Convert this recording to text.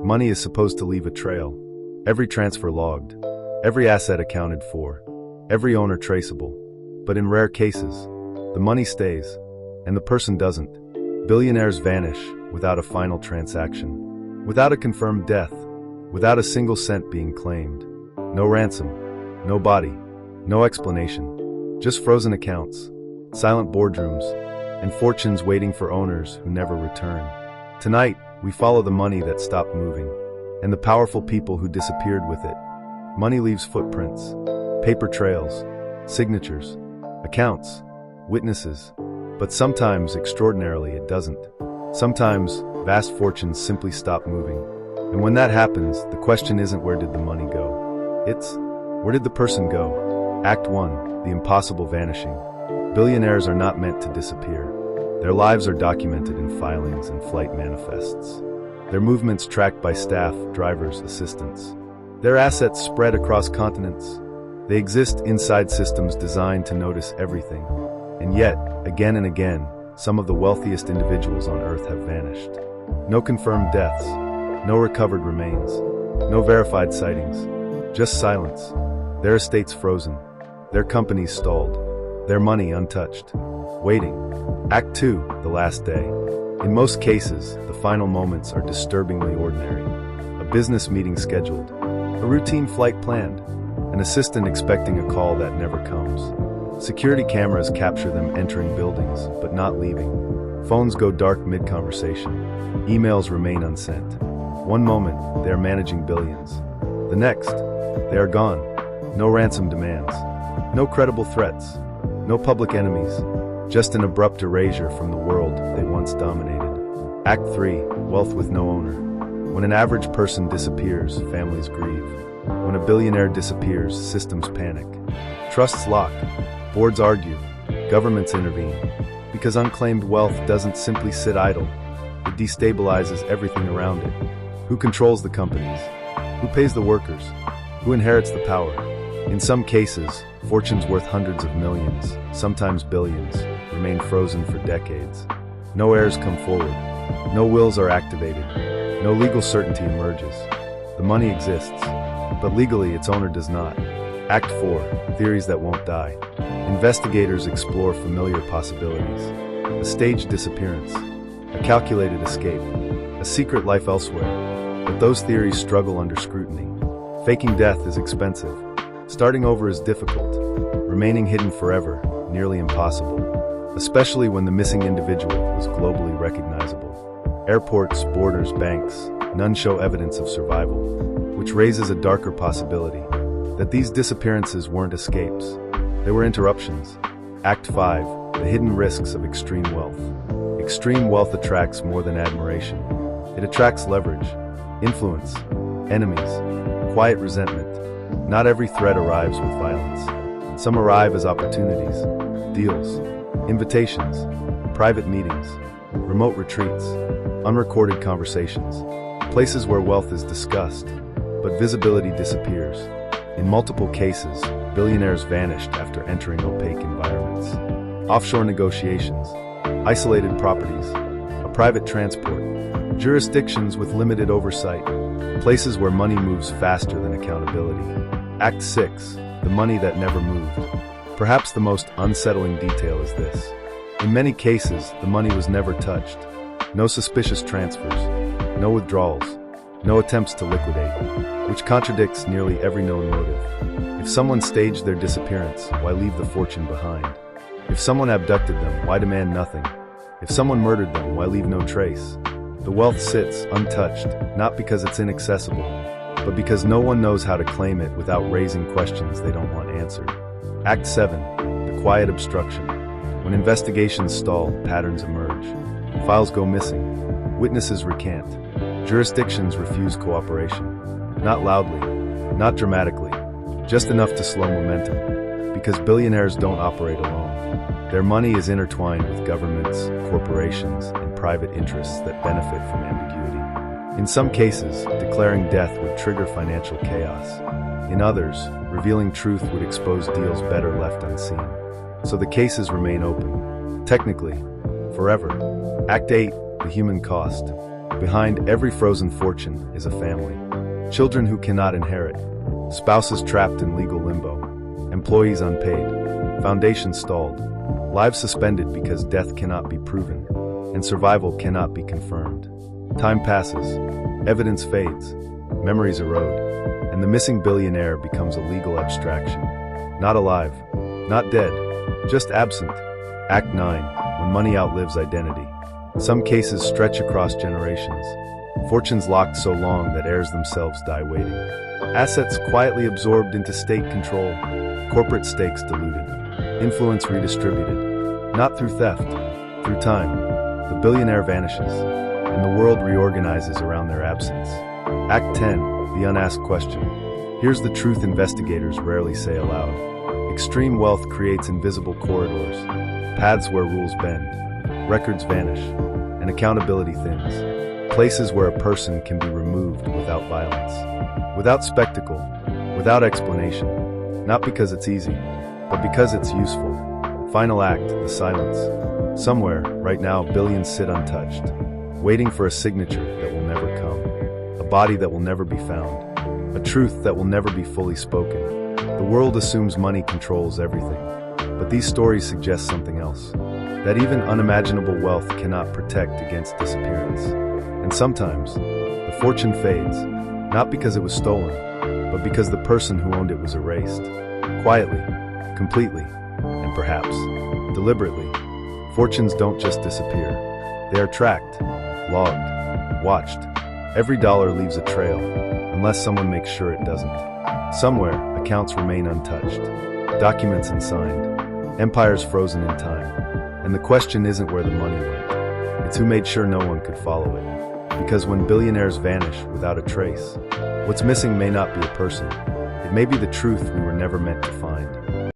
Money is supposed to leave a trail. Every transfer logged. Every asset accounted for. Every owner traceable. But in rare cases, the money stays, and the person doesn't. Billionaires vanish without a final transaction, without a confirmed death, without a single cent being claimed. No ransom, no body, no explanation, just frozen accounts, silent boardrooms, and fortunes waiting for owners who never return. Tonight, we follow the money that stopped moving, and the powerful people who disappeared with it. Money leaves footprints, paper trails, signatures, accounts, witnesses, but sometimes, extraordinarily, it doesn't. Sometimes, vast fortunes simply stop moving. And when that happens, the question isn't where did the money go? It's, where did the person go? Act 1, the impossible vanishing. Billionaires are not meant to disappear. Their lives are documented in filings and flight manifests. Their movements tracked by staff, drivers, assistants. Their assets spread across continents. They exist inside systems designed to notice everything. And yet, again and again, some of the wealthiest individuals on Earth have vanished. No confirmed deaths, no recovered remains, no verified sightings, just silence. Their estates frozen, their companies stalled, their money untouched, waiting. Act 2, the last day. In most cases, the final moments are disturbingly ordinary. A business meeting scheduled, a routine flight planned, an assistant expecting a call that never comes. Security cameras capture them entering buildings, but not leaving. Phones go dark mid-conversation. Emails remain unsent. One moment, they are managing billions. The next, they are gone. No ransom demands. No credible threats. No public enemies. Just an abrupt erasure from the world they once dominated. Act 3, wealth with no owner. When an average person disappears, families grieve. When a billionaire disappears, systems panic. Trusts lock. Boards argue. Governments intervene. Because unclaimed wealth doesn't simply sit idle. It destabilizes everything around it. Who controls the companies? Who pays the workers? Who inherits the power? In some cases, fortunes worth hundreds of millions, sometimes billions, remain frozen for decades. No heirs come forward. No wills are activated. No legal certainty emerges. The money exists, but legally its owner does not. Act 4, theories that won't die. Investigators explore familiar possibilities. A staged disappearance, a calculated escape, a secret life elsewhere. But those theories struggle under scrutiny. Faking death is expensive. Starting over is difficult. Remaining hidden forever, nearly impossible. Especially when the missing individual was globally recognizable. Airports, borders, banks, none show evidence of survival, which raises a darker possibility, that these disappearances weren't escapes. They were interruptions. Act 5, the hidden risks of extreme wealth. Extreme wealth attracts more than admiration. It attracts leverage, influence, enemies, quiet resentment. Not every threat arrives with violence. Some arrive as opportunities, deals, invitations, private meetings, remote retreats, unrecorded conversations, places where wealth is discussed, but visibility disappears. In multiple cases, billionaires vanished after entering opaque environments. Offshore negotiations, isolated properties, a private transport, jurisdictions with limited oversight, places where money moves faster than accountability. Act 6, the money that never moved. Perhaps the most unsettling detail is this. In many cases, the money was never touched. No suspicious transfers, no withdrawals, no attempts to liquidate, which contradicts nearly every known motive. If someone staged their disappearance, why leave the fortune behind? If someone abducted them, why demand nothing? If someone murdered them, why leave no trace? The wealth sits untouched, not because it's inaccessible, but because no one knows how to claim it without raising questions they don't want answered. Act 7, the quiet obstruction. When investigations stall, patterns emerge. Files go missing. Witnesses recant. Jurisdictions refuse cooperation. Not loudly, not dramatically, just enough to slow momentum. Because billionaires don't operate alone. Their money is intertwined with governments, corporations, and private interests that benefit from ambiguity. In some cases, declaring death would trigger financial chaos. In others, revealing truth would expose deals better left unseen. So the cases remain open. Technically, forever. Act 8, the human cost. Behind every frozen fortune is a family. Children who cannot inherit, spouses trapped in legal limbo, employees unpaid, foundations stalled, lives suspended because death cannot be proven, and survival cannot be confirmed. Time passes, evidence fades, memories erode, and the missing billionaire becomes a legal abstraction. Not alive, not dead, just absent. Act 9, when money outlives identity. Some cases stretch across generations. Fortunes locked so long that heirs themselves die waiting. Assets quietly absorbed into state control. Corporate stakes diluted. Influence redistributed. Not through theft, through time. The billionaire vanishes, and the world reorganizes around their absence. Act 10, the unasked question. Here's the truth investigators rarely say aloud. Extreme wealth creates invisible corridors, paths where rules bend, records vanish, and accountability thins. Places where a person can be removed without violence, without spectacle, without explanation, not because it's easy, but because it's useful. Final act, the silence. Somewhere, right now, billions sit untouched, waiting for a signature that will never come, a body that will never be found, a truth that will never be fully spoken. The world assumes money controls everything, but these stories suggest something else, that even unimaginable wealth cannot protect against disappearance. And sometimes, the fortune fades, not because it was stolen, but because the person who owned it was erased. Quietly, completely, and perhaps deliberately. Fortunes don't just disappear. They are tracked, logged, watched. Every dollar leaves a trail, unless someone makes sure it doesn't. Somewhere, accounts remain untouched, documents unsigned, empires frozen in time. And the question isn't where the money went, it's who made sure no one could follow it. Because when billionaires vanish without a trace, what's missing may not be a person, it may be the truth we were never meant to find.